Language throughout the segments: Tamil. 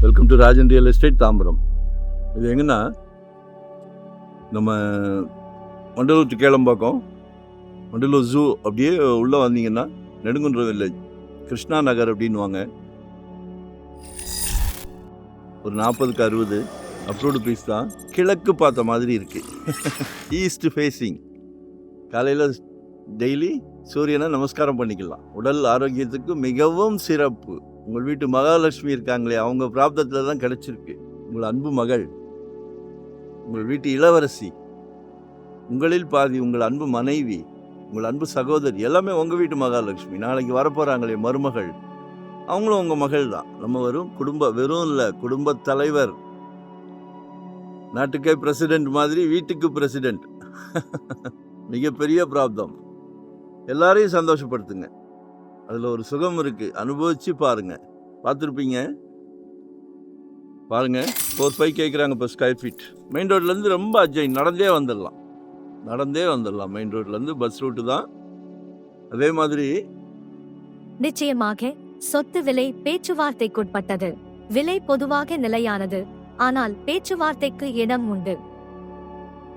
Welcome to Rajan real estate Tambaram. இது எங்கன்னா நம்ம வண்டலூர் டு கேளம்பாக்கம், வண்டலூர் ஜூ அப்படியே உள்ளே வந்தீங்கன்னா நெடுங்குன்றம் வில்லேஜ், கிருஷ்ணா நகர் அப்படின்வாங்க. ஒரு 40க்கு 60 அப்ரூவ்டு பீஸ் தான். கிழக்கு பார்த்த மாதிரி இருக்குது. East facing. காலையில் டெய்லி சூரியனை நமஸ்காரம் பண்ணிக்கலாம். உடல் ஆரோக்கியத்துக்கு மிகவும் சிறப்பு. உங்கள் வீட்டு மகாலட்சுமி இருக்காங்களே, அவங்க பிராப்தத்தில் தான் கிடச்சிருக்கு. உங்கள் அன்பு மகள், உங்கள் வீட்டு இளவரசி, உங்களில் பாதி உங்கள் அன்பு மனைவி, உங்கள் அன்பு சகோதரி, எல்லாமே உங்கள் வீட்டு மகாலட்சுமி. நாளைக்கு வரப்போகிறாங்களே மருமகள், அவங்களும் உங்கள் மகள் தான். நம்ம வெறும் இல்லை, குடும்ப தலைவர், நாட்டுக்கே பிரசிடென்ட் மாதிரி வீட்டுக்கு பிரசிடென்ட். மிகப்பெரிய பிராப்தம். எல்லாரையும் சந்தோஷப்படுத்துங்க. அதில் ஒரு சுகம் இருக்குது, அனுபவிச்சு பாருங்கள். பார்த்துருப்பீங்க, பாருங்கள். 4-5 கேட்குறாங்க இப்போ ஸ்கொயர் ஃபீட். மெயின் ரோட்லேருந்து ரொம்ப அட்ஜைன், நடந்தே வந்துடலாம். மெயின் ரோட்லேருந்து பஸ் ரூட்டு தான். அதே மாதிரி நிச்சயமாக சொத்து விலை பேச்சுவார்த்தைக்குட்பட்டது. விலை பொதுவாக நிலையானது, ஆனால் பேச்சுவார்த்தைக்கு இடம் உண்டு.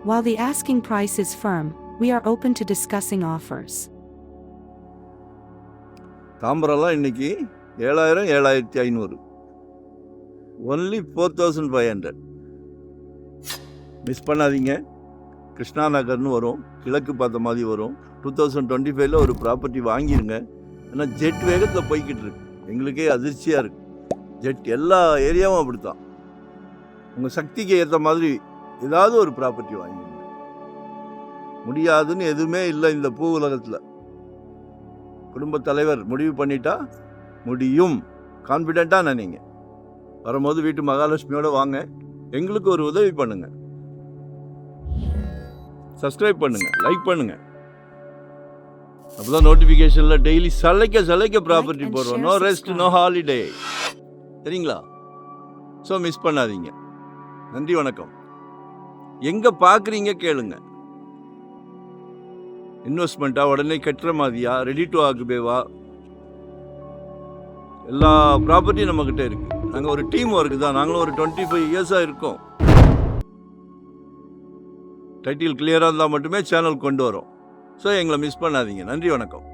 While the asking price is firm, we are open to discussing offers. தாம்பரம்லாம் இன்னைக்கு 7,000, 7,500, ஒன்லி 4,500. மிஸ் பண்ணாதீங்க. கிருஷ்ணா நகர்னு வரும், கிழக்கு பார்த்த மாதிரி வரும். 2025 ஒரு ப்ராப்பர்ட்டி வாங்கிடுங்க. ஏன்னா ஜெட் வேகத்தில் போய்கிட்டு இருக்கு. எங்களுக்கே அதிர்ச்சியாக இருக்குது. ஜெட் எல்லா ஏரியாவும் அப்படித்தான். உங்கள் சக்திக்கு ஏற்ற மாதிரி ஏதாவது ஒரு ப்ராப்பர்ட்டி வாங்கிடுங்க. முடியாதுன்னு எதுவுமே இல்லை இந்த பூ உலகத்தில். குடும்பத் தலைவர் முடிவு பண்ணிட்டா முடியும். கான்ஃபிடென்ட்டாக நினைங்க. வரும்போது வீட்டு மகாலட்சுமியோடு வாங்க. எங்களுக்கு ஒரு உதவி பண்ணுங்க. சப்ஸ்கிரைப் பண்ணுங்க, லைக் பண்ணுங்க. அப்போதான் நோட்டிஃபிகேஷனில் டெய்லி சலைக்க ப்ராப்பர்ட்டி போடுறோம். No rest, no holiday. சரிங்களா? ஸோ மிஸ் பண்ணாதீங்க. நன்றி, வணக்கம். எங்கே பார்க்குறீங்க கேளுங்க. இன்வெஸ்ட்மெண்ட்டாக உடனே கட்டுற மாதிரியா, ரெடி டு ஆக்குபேவா, எல்லா ப்ராப்பர்ட்டியும் நம்மக்கிட்ட இருக்குது. நாங்கள் ஒரு டீம் ஒர்க்கு தான். நாங்களும் ஒரு 25 இயர்ஸாக இருக்கோம். டைட்டில் கிளியராக இருந்தால் மட்டுமே சேனல் கொண்டு வரோம். ஸோ எங்களை மிஸ் பண்ணாதீங்க. நன்றி, வணக்கம்.